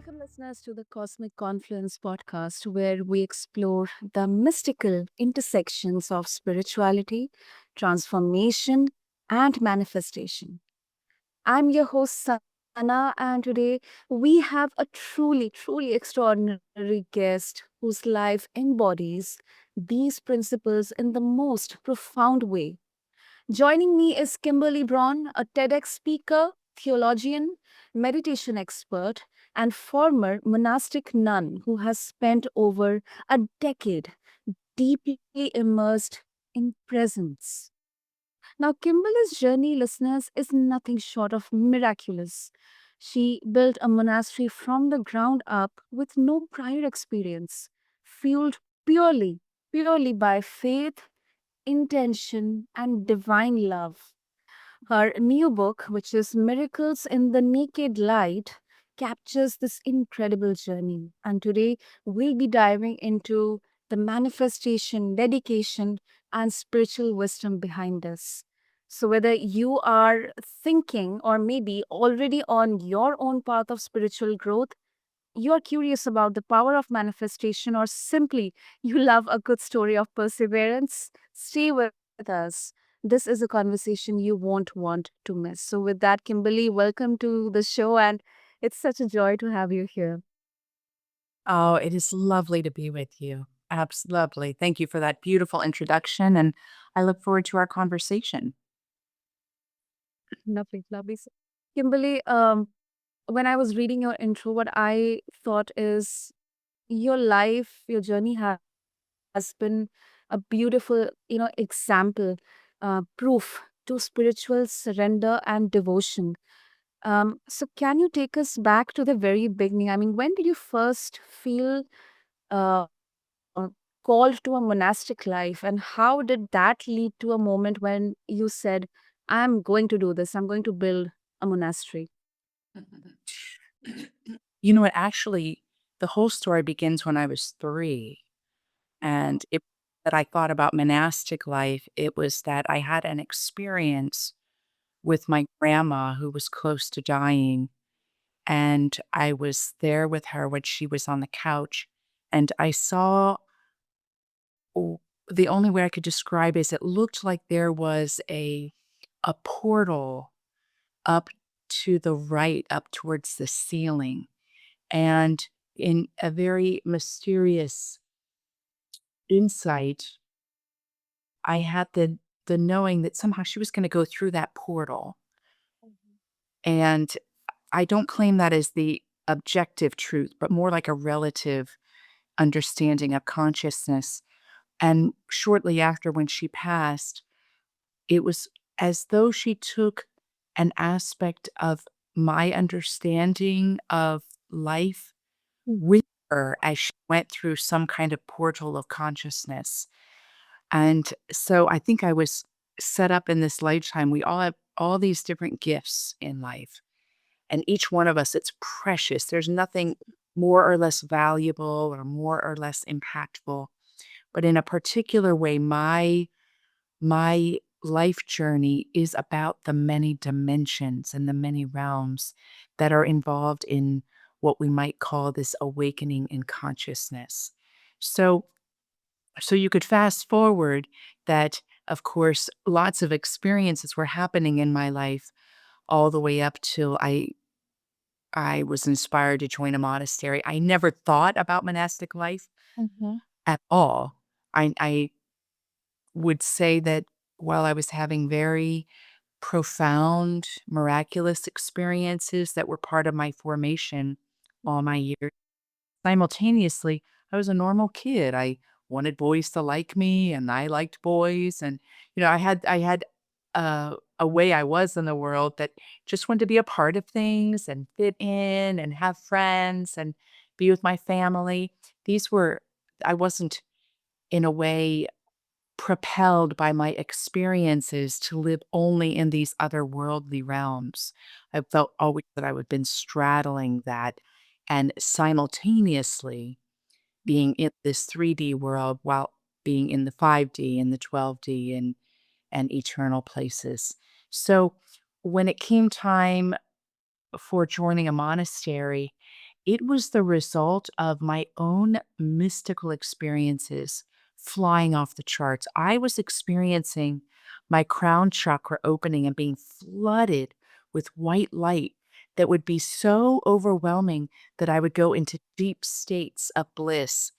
Welcome, listeners, to the Cosmic Confluence podcast, where we explore the mystical intersections of spirituality, transformation, and manifestation. I'm your host, Sana, and today we have a truly extraordinary guest whose life embodies these principles in the most profound way. Joining me is Kimberly Braun, a TEDx speaker, theologian, meditation expert, and former monastic nun who has spent over a decade deeply immersed in presence. Now, Kimberly's journey, listeners, is nothing short of miraculous. She built a monastery from the ground up with no prior experience, fueled purely by faith, intention, and divine love. Her new book, which is Miracles in the Naked Light, captures this incredible journey. And today we'll be diving into the manifestation, dedication, and spiritual wisdom behind this. So, whether you are thinking or maybe already on your own path of spiritual growth, you are curious about the power of manifestation, or simply you love a good story of perseverance, stay with us. This is a conversation you won't want to miss. So, with that, Kimberly, welcome to the show, and it's such a joy to have you here. Oh, it is lovely to be with you. Lovely. Thank you for that beautiful introduction, and I look forward to our conversation. Lovely. So, Kimberly, when I was reading your intro, what I thought is your life, your journey has been a beautiful, example, proof to spiritual surrender and devotion. So, can you take us back to the very beginning? I mean, when did you first feel uh, uh, called to a monastic life, and how did that lead to a moment when you said, I'm going to do this, I'm going to build a monastery? You know what? Actually, the whole story begins when I was 3, and it that I thought about monastic life, it was that I had an experience with my grandma who was close to dying, and I was there with her when she was on the couch, and I saw w the only way I could describe is it looked like there was a portal up to the right, up towards the ceiling, and in a very mysterious insight, I had the knowing that somehow she was gonna go through that portal, and I don't claim that as the objective truth, but more like a relative understanding of consciousness, and shortly after when she passed, it was as though she took an aspect of my understanding of life with her as she went through some kind of portal of consciousness. And so I think I was set up in this lifetime. We all have all these different gifts in life, and each one of us, it's precious. There's nothing more or less valuable or more or less impactful. But in a particular way, my life journey is about the many dimensions and the many realms that are involved in what we might call this awakening in consciousness. So so you could fast forward that, of course, lots of experiences were happening in my life all the way up till I was inspired to join a monastery. I never thought about monastic life Mhm. at all. I would say that while I was having very profound, miraculous experiences that were part of my formation all my years. Simultaneously, I was a normal kid. I wanted boys to like me, and I liked boys, and, I had a way I was in the world that just wanted to be a part of things and fit in and have friends and be with my family. These were I wasn't, in a way, propelled by my experiences to live only in these otherworldly realms. I felt always that I had been straddling that and simultaneously being in this 3D world while being in the 5D and the 12D and eternal places. So when it came time for joining a monastery, It was the result of my own mystical experiences flying off the charts. I was experiencing my crown chakra opening and being flooded with white light that would be so overwhelming that I would go into deep states of bliss,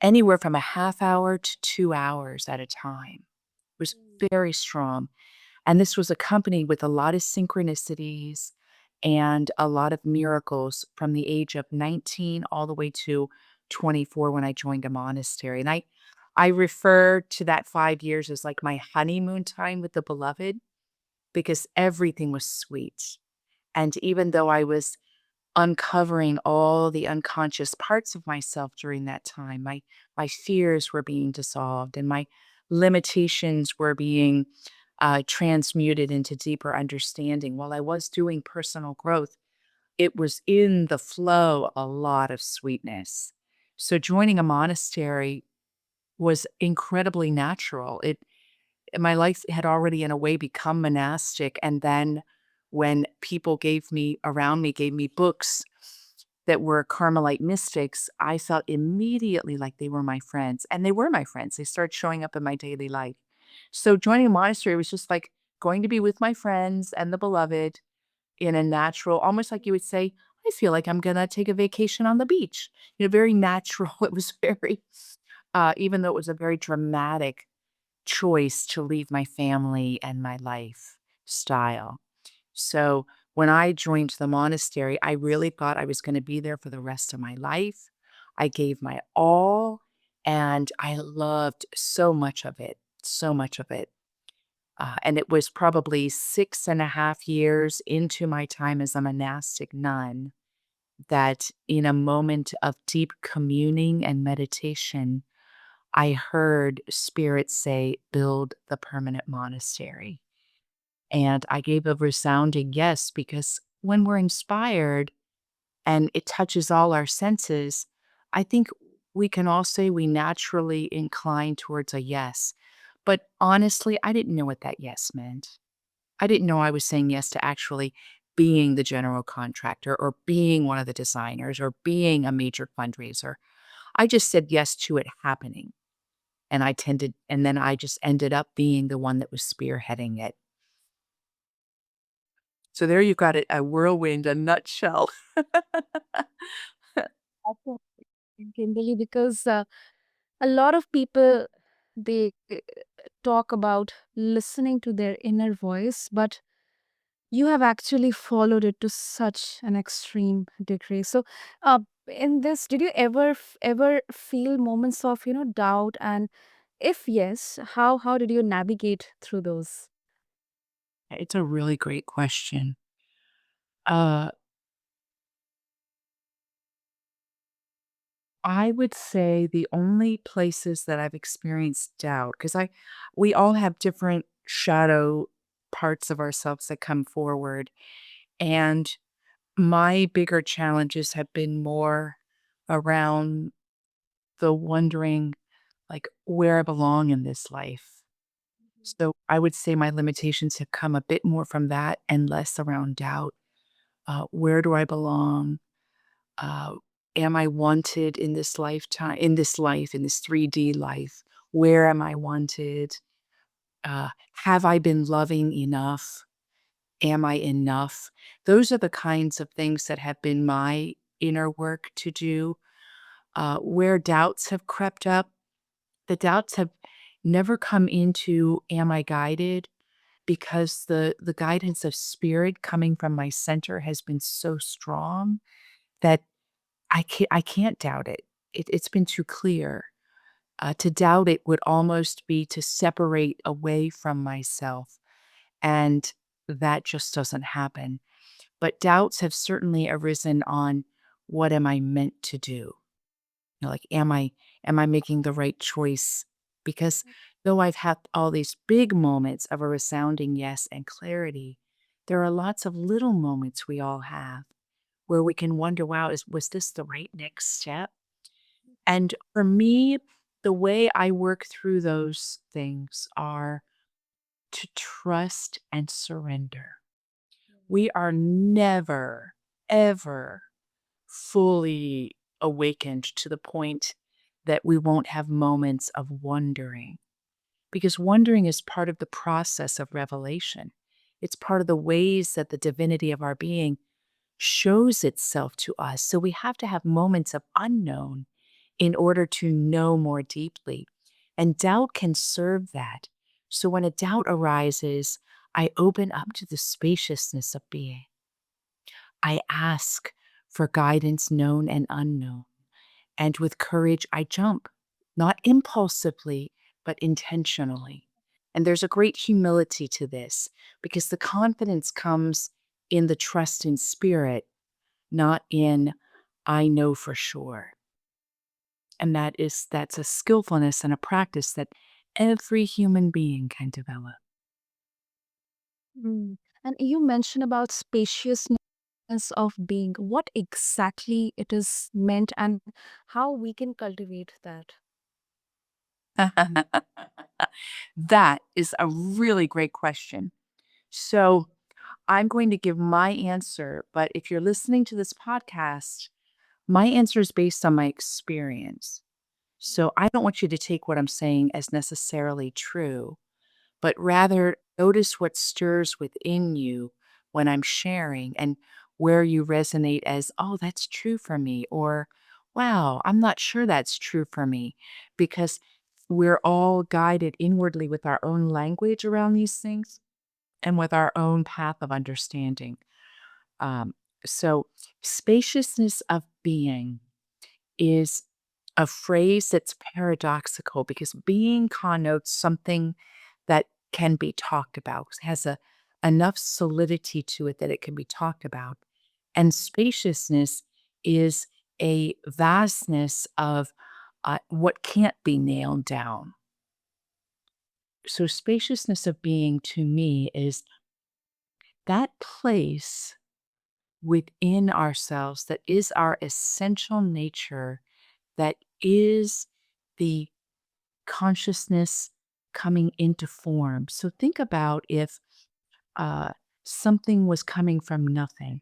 anywhere from a half hour to 2 hours at a time. It was very strong. And this was accompanied with a lot of synchronicities and a lot of miracles from the age of 19 all the way to 24 when I joined a monastery. And I refer to that 5 years as like my honeymoon time with the beloved because everything was sweet. And even though I was uncovering all the unconscious parts of myself during that time, my fears were being dissolved and my limitations were being transmuted into deeper understanding. While I was doing personal growth, it was in the flow a lot of sweetness. So joining a monastery was incredibly natural. It My life had already in a way become monastic, and then when people gave me books that were Carmelite mystics, I felt immediately like they were my friends, and they were my friends. They started showing up in my daily life. So joining a monastery was just like going to be with my friends and the beloved in a natural, almost like you would say, I feel like I'm gonna take a vacation on the beach. Very natural. It was very, even though it was a very dramatic choice to leave my family and my lifestyle. So when I joined the monastery, I really thought I was going to be there for the rest of my life. I gave my all and I loved so much of it, so much of it. And it was probably 6.5 years into my time as a monastic nun that, in a moment of deep communing and meditation, I heard Spirit say, "Build the permanent monastery." And I gave a resounding yes, because when we're inspired and it touches all our senses, I think we can all say we naturally incline towards a yes. But honestly, I didn't know what that yes meant. I didn't know I was saying yes to actually being the general contractor or being one of the designers or being a major fundraiser. I just said yes to it happening. And then I just ended up being the one that was spearheading it. So there you got it, a whirlwind, a nutshell. Absolutely, Kimberly, because a lot of people they talk about listening to their inner voice, but you have actually followed it to such an extreme degree. So, in this, did you ever feel moments of doubt, and if yes, how did you navigate through those? It's a really great question. Uh, I would say the only places that I've experienced doubt, because we all have different shadow parts of ourselves that come forward, and my bigger challenges have been more around the wondering, like, where I belong in this life. So I would say my limitations have come a bit more from that and less around doubt. Where do I belong? Uh, am I wanted in this lifetime, in this life, in this 3D life? Where am I wanted? Have I been loving enough? Am I enough? Those are the kinds of things that have been my inner work to do. Where doubts have crept up, the doubts have never come into, am I guided? Because the guidance of spirit coming from my center has been so strong that I can't doubt it. It's been too clear. To doubt it would almost be to separate away from myself, and that just doesn't happen. But doubts have certainly arisen on, what am I meant to do? Like, am I making the right choice? Because though I've had all these big moments of a resounding yes and clarity, there are lots of little moments we all have where we can wonder, wow, was this the right next step? And for me, the way I work through those things are to trust and surrender. We are never, ever fully awakened to the point that we won't have moments of wondering. Because wondering is part of the process of revelation. It's part of the ways that the divinity of our being shows itself to us. So we have to have moments of unknown in order to know more deeply. And doubt can serve that. So when a doubt arises, I open up to the spaciousness of being. I ask for guidance known and unknown. And with courage, I jump, not impulsively, but intentionally. And there's a great humility to this because the confidence comes in the trust in spirit, not in I know for sure. And that's a skillfulness and a practice that every human being can develop. Mm. And you mentioned about spaciousness of being. What exactly it is meant and how we can cultivate that? That is a really great question. So, I'm going to give my answer, but if you're listening to this podcast, my answer is based on my experience. So, I don't want you to take what I'm saying as necessarily true, but rather notice what stirs within you when I'm sharing and where you resonate as, oh, that's true for me, or wow, I'm not sure that's true for me, because we're all guided inwardly with our own language around these things and with our own path of understanding. Um, so, spaciousness of being is a phrase that's paradoxical because being connotes something that can be talked about, has enough solidity to it that it can be talked about. And spaciousness is a vastness of what can't be nailed down. So, spaciousness of being to me is that place within ourselves that is our essential nature, that is the consciousness coming into form. So think about if uh, something was coming from nothing,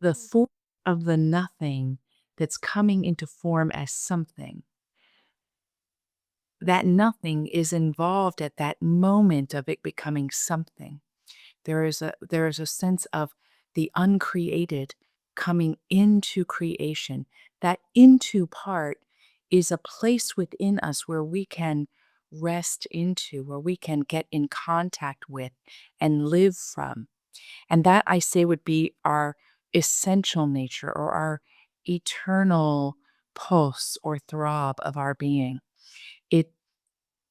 the form of the nothing that's coming into form as something. That nothing is involved at that moment of it becoming something. There is a sense of the uncreated coming into creation. That into part is a place within us where we can rest into, where we can get in contact with and live from. And that I say would be our essential nature or our eternal pulse or throb of our being. It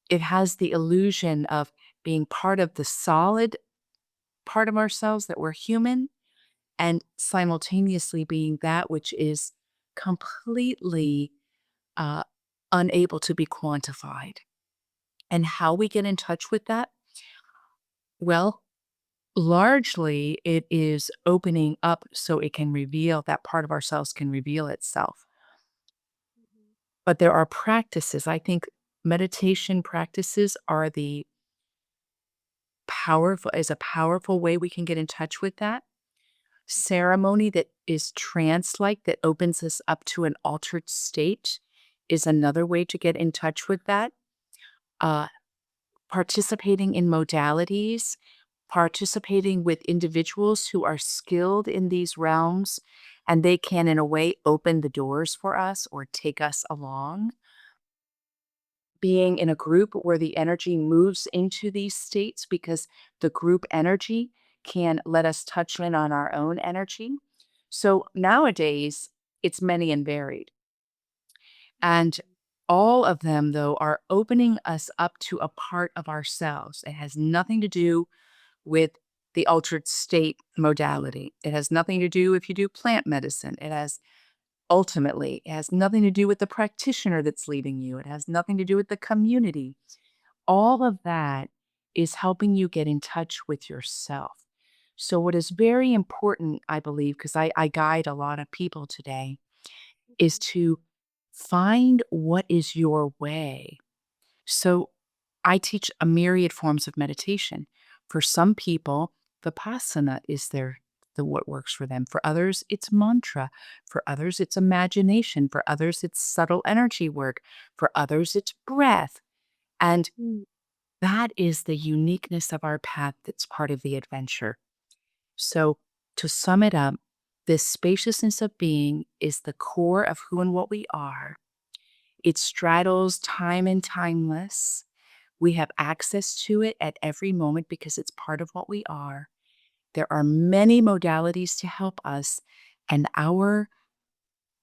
it has the illusion of being part of the solid part of ourselves that we're human and simultaneously being that which is completely uh, unable to be quantified. And how we get in touch with that? Well, largely it is opening up so it can reveal that part of ourselves can reveal itself. But there are practices. I think meditation practices are the powerful is a powerful way we can get in touch with that. Ceremony that is trance-like, that opens us up to an altered state is another way to get in touch with that. Uh, Participating in modalities, participating with individuals who are skilled in these realms, and they can, in a way, open the doors for us or take us along. Being in a group where the energy moves into these states because the group energy can let us touch in on our own energy. So nowadays, it's many and varied. And all of them, though, are opening us up to a part of ourselves. It has nothing to do with the altered state modality. It has nothing to do if you do plant medicine. It has nothing to do with the practitioner that's leading you. It has nothing to do with the community. All of that is helping you get in touch with yourself. So, what is very important, I believe, because I guide a lot of people today, is to find what is your way. So, I teach a myriad forms of meditation. For some people, Vipassana is their what works for them. For others, it's mantra. For others, it's imagination. For others, it's subtle energy work. For others, it's breath. And Mm. that is the uniqueness of our path that's part of the adventure. So, to sum it up, this spaciousness of being is the core of who and what we are. It straddles time and timeless. We have access to it at every moment because it's part of what we are. There are many modalities to help us, and our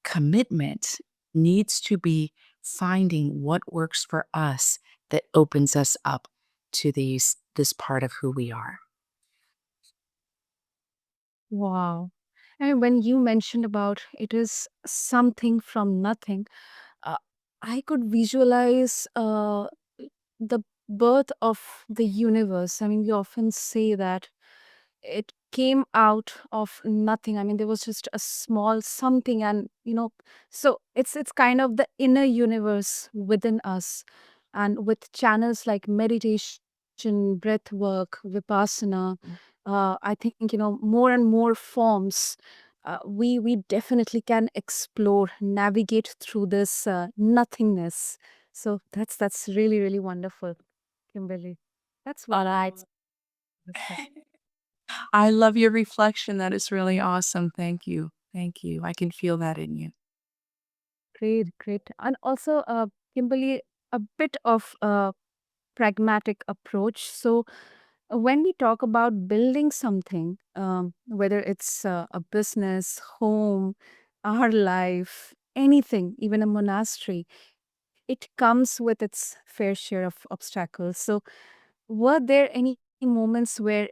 commitment needs to be finding what works for us that opens us up to this part of who we are. Wow. And when you mentioned about it is something from nothing, uh, I could visualize the birth of the universe. I mean, we often say that it came out of nothing. I mean, there was just a small something, and so it's kind of the inner universe within us, and with channels like meditation, breath work, vipassana. I think more and more forms. We definitely can explore, navigate through this nothingness. So that's really really wonderful, Kimberly. That's what I understand. I love your reflection. That is really awesome. Thank you. Thank you. I can feel that in you. Great, great. And also, Kimberly, a bit of a pragmatic approach. So, when we talk about building something, whether it's a business, home, our life, anything, even a monastery, it comes with its fair share of obstacles. So, were there any moments where,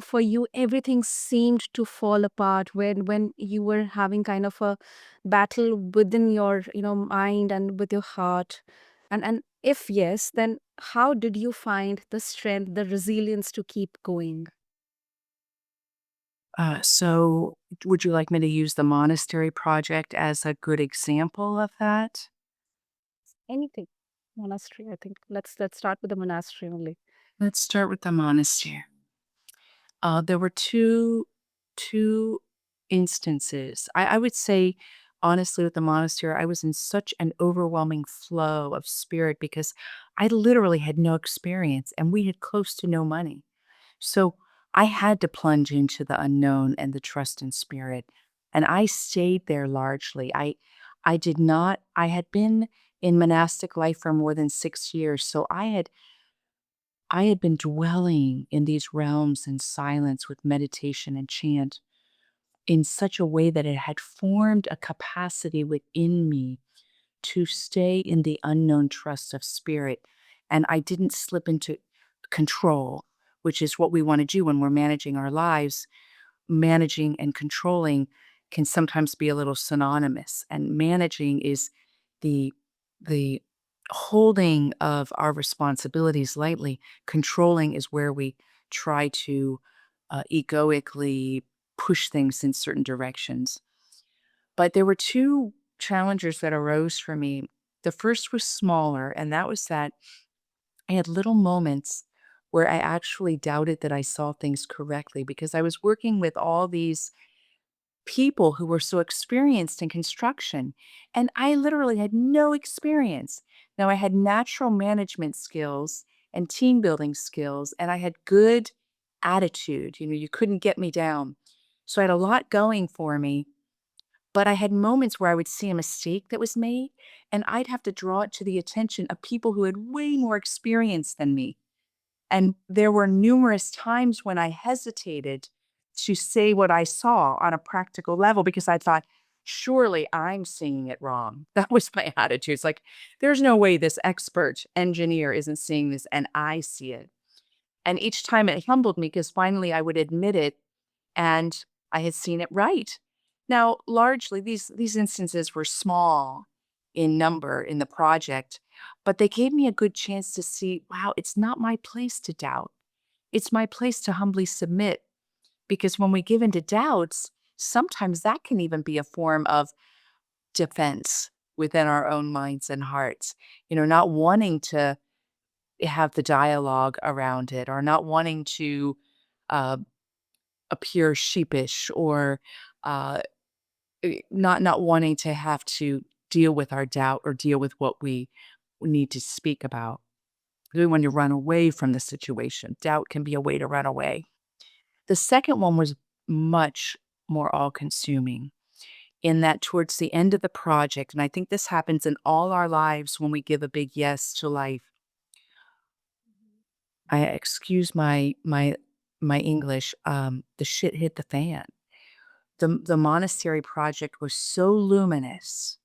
for you, everything seemed to fall apart when you were having kind of a battle within your, mind and with your heart? And if yes, then how did you find the strength, the resilience to keep going? So, would you like me to use the monastery project as a good example of that? Anything. Monastery, I think. Let's start with the monastery only. Let's start with the monastery. There were two instances. I would say, honestly, with the monastery, I was in such an overwhelming flow of spirit because I literally had no experience and we had close to no money. So I had to plunge into the unknown and the trust in spirit. And I stayed there largely. I did not, I had been in monastic life for more than 6 years. So I had been dwelling in these realms in silence with meditation and chant in such a way that it had formed a capacity within me to stay in the unknown trust of spirit. And I didn't slip into control, which is what we want to do when we're managing our lives. Managing and controlling can sometimes be a little synonymous, and managing is the the holding of our responsibilities lightly. Controlling is where we try to egoically push things in certain directions. But there were two challenges that arose for me. The first was smaller, and that was that I had little moments where I actually doubted that I saw things correctly because I was working with all these people who were so experienced in construction, and I literally had no experience. Now, I had natural management skills and team building skills, and I had good attitude. You couldn't get me down. So I had a lot going for me, but I had moments where I would see a mistake that was made, and I'd have to draw it to the attention of people who had way more experience than me. And there were numerous times when I hesitated to say what I saw on a practical level because I thought, surely I'm seeing it wrong. That was my attitude. It's like, there's no way this expert engineer isn't seeing this and I see it. And each time it humbled me because finally I would admit it and I had seen it right. Now, largely these instances were small in number in the project, but they gave me a good chance to see, wow, it's not my place to doubt. It's my place to humbly submit because when we give into doubts, sometimes that can even be a form of defense within our own minds and hearts. Not wanting to have the dialogue around it or not wanting to uh, appear sheepish or uh, not wanting to have to deal with our doubt or deal with what we need to speak about. We want to run away from the situation. Doubt can be a way to run away. The second one was much more all consuming in that towards the end of the project, and I think this happens in all our lives when we give a big yes to life. I excuse my English. The shit hit the fan. The monastery project was so luminous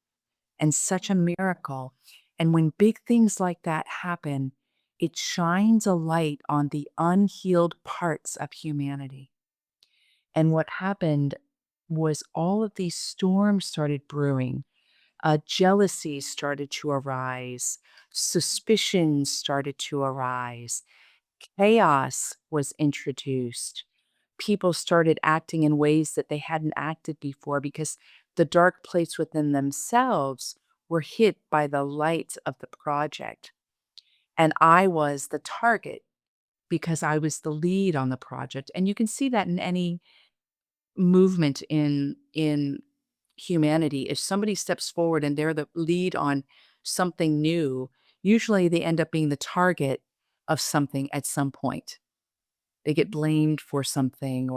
and such a miracle. And when big things like that happen, it shines a light on the unhealed parts of humanity. And what happened was all of these storms started brewing. Jealousies started to arise, suspicions started to arise, chaos was introduced. People started acting in ways that they hadn't acted before because the dark place within themselves were hit by the light of the project. And I was the target because I was the lead on the project. And you can see that in any movement in humanity. If somebody steps forward and they're the lead on something new, usually they end up being the target of something at some point. They get blamed for something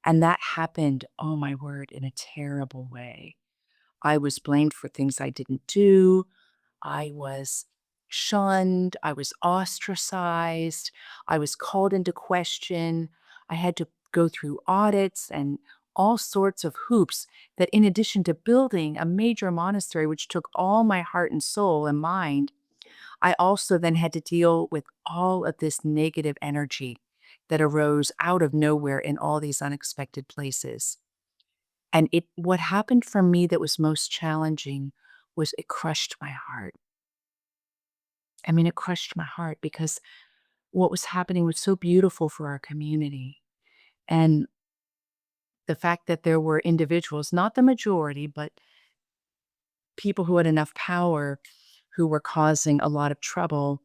and that happened, oh my word, in a terrible way. I was blamed for things I didn't do. I was shunned. I was ostracized. I was called into question. I had to go through audits and all sorts of hoops that, in addition to building a major monastery, which took all my heart and soul and mind, I also then had to deal with all of this negative energy that arose out of nowhere in all these unexpected places. And what happened for me that was most challenging was it crushed my heart. I mean, it crushed my heart because what was happening was so beautiful for our community. And the fact that there were individuals, not the majority, but people who had enough power who were causing a lot of trouble,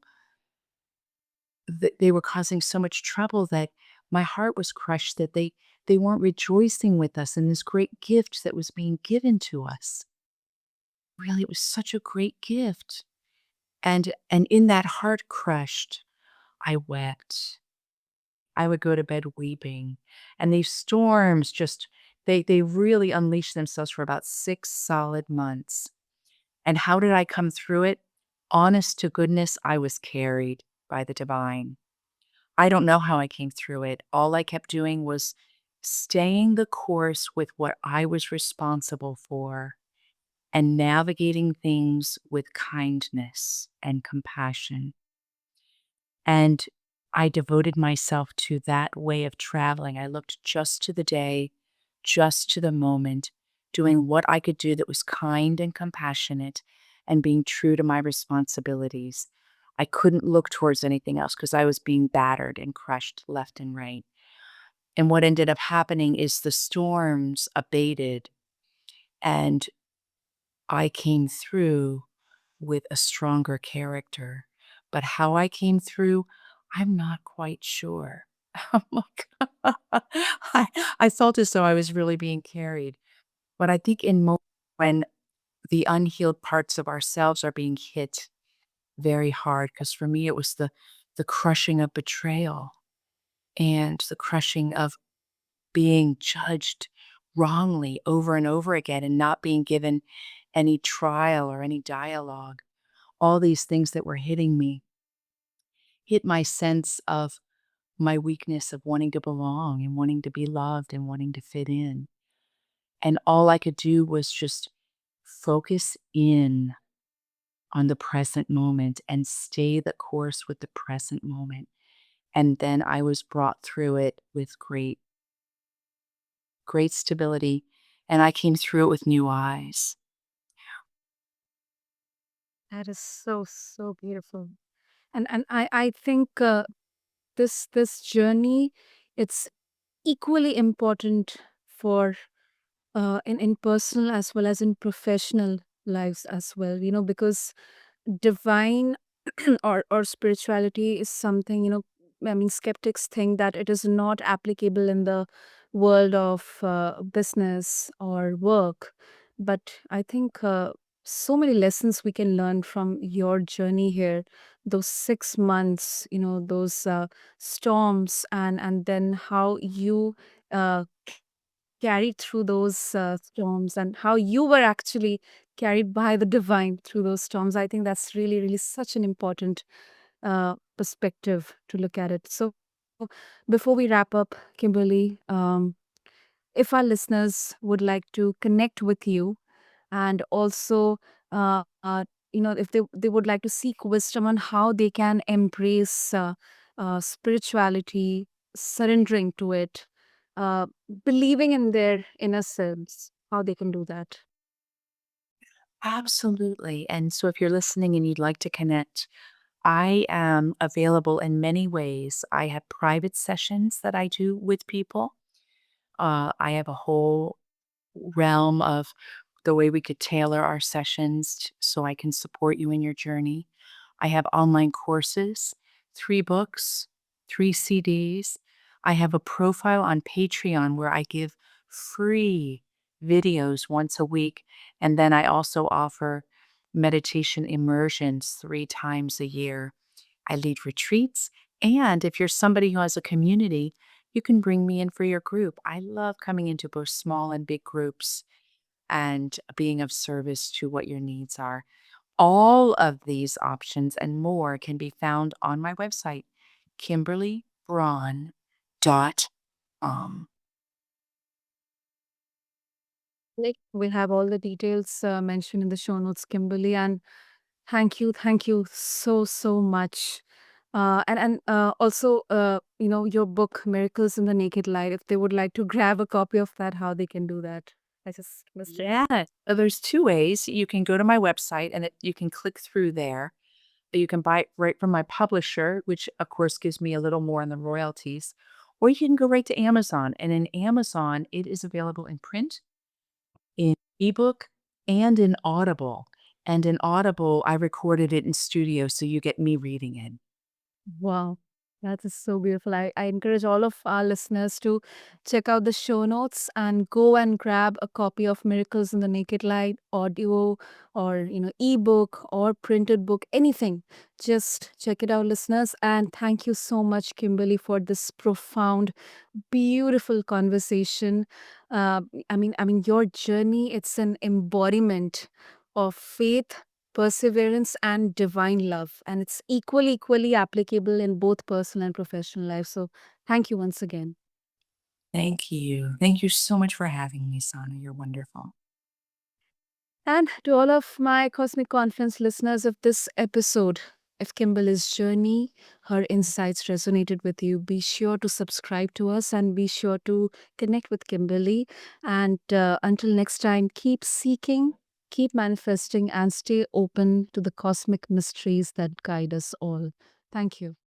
they were causing so much trouble that my heart was crushed that they weren't rejoicing with us in this great gift that was being given to us. Really, it was such a great gift. And in that heart crushed, I wept. I would go to bed weeping. And these storms just they really unleashed themselves for about 6 solid months. And how did I come through it? Honest to goodness, I was carried by the divine. I don't know how I came through it. All I kept doing was staying the course with what I was responsible for and navigating things with kindness and compassion. And I devoted myself to that way of traveling. I looked just to the day, just to the moment, doing what I could do that was kind and compassionate and being true to my responsibilities. I couldn't look towards anything else because I was being battered and crushed left and right. And what ended up happening is the storms abated and I came through with a stronger character. But how I came through, I'm not quite sure. I'm like, I, I felt as though I was really being carried. But I think when the unhealed parts of ourselves are being hit very hard, because for me it was the crushing of betrayal and the crushing of being judged wrongly over and over again and not being given any trial or any dialogue. All these things that were hitting me hit my sense of my weakness of wanting to belong and wanting to be loved and wanting to fit in. And all I could do was just focus in on the present moment and stay the course with the present moment. And then I was brought through it with great stability. And I came through it with new eyes. That is so, so beautiful. And I think this journey, it's equally important for in personal as well as in professional lives as well, because divine or spirituality is something, I mean, skeptics think that it is not applicable in the world of business or work. But I think so many lessons we can learn from your journey here. Those 6 months, those storms, and then how you uh, carried through those storms, and how you were actually carried by the divine through those storms. I think that's really, really such an important perspective to look at it. So, before we wrap up, Kimberly, if our listeners would like to connect with you, and also, uh, uh, if they would like to seek wisdom on how they can embrace spirituality, surrendering to it, uh, believing in their inner selves, how they can do that. Absolutely. And so if you're listening and you'd like to connect, I am available in many ways. I have private sessions that I do with people. I have a whole realm of the way we could tailor our sessions so I can support you in your journey. I have online courses, 3 books, 3 CDs. I have a profile on Patreon where I give free videos once a week. And then I also offer meditation immersions 3 times a year. I lead retreats. And if you're somebody who has a community, you can bring me in for your group. I love coming into both small and big groups and being of service to what your needs are. All of these options and more can be found on my website, kimberlybraun.com. Like, we'll have all the details mentioned in the show notes, Kimberly. And thank you so, so much. And also, your book, Miracles in the Naked Light, if they would like to grab a copy of that, how they can do that. I just missed it. Yes. There's 2 ways. You can go to my website and you can click through there. You can buy it right from my publisher, which of course gives me a little more on the royalties. Or you can go right to Amazon. And in Amazon, it is available in print, in ebook, and in Audible. And in Audible, I recorded it in studio, so you get me reading it. Wow, that is so beautiful. I encourage all of our listeners to check out the show notes and go and grab a copy of Miracles in the Naked Light, audio, or ebook or printed book, anything. Just check it out, listeners. And thank you so much, Kimberly, for this profound, beautiful conversation. Uh, I mean, your journey, it's an embodiment of faith, perseverance, and divine love, and it's equally applicable in both personal and professional life. So thank you once again. Thank you. Thank you so much for having me, Sana. You're wonderful. And to all of my Cosmic Conference listeners of this episode, if Kimberly's journey, her insights resonated with you, be sure to subscribe to us and be sure to connect with Kimberly. And until next time, keep seeking, keep manifesting, and stay open to the cosmic mysteries that guide us all. Thank you.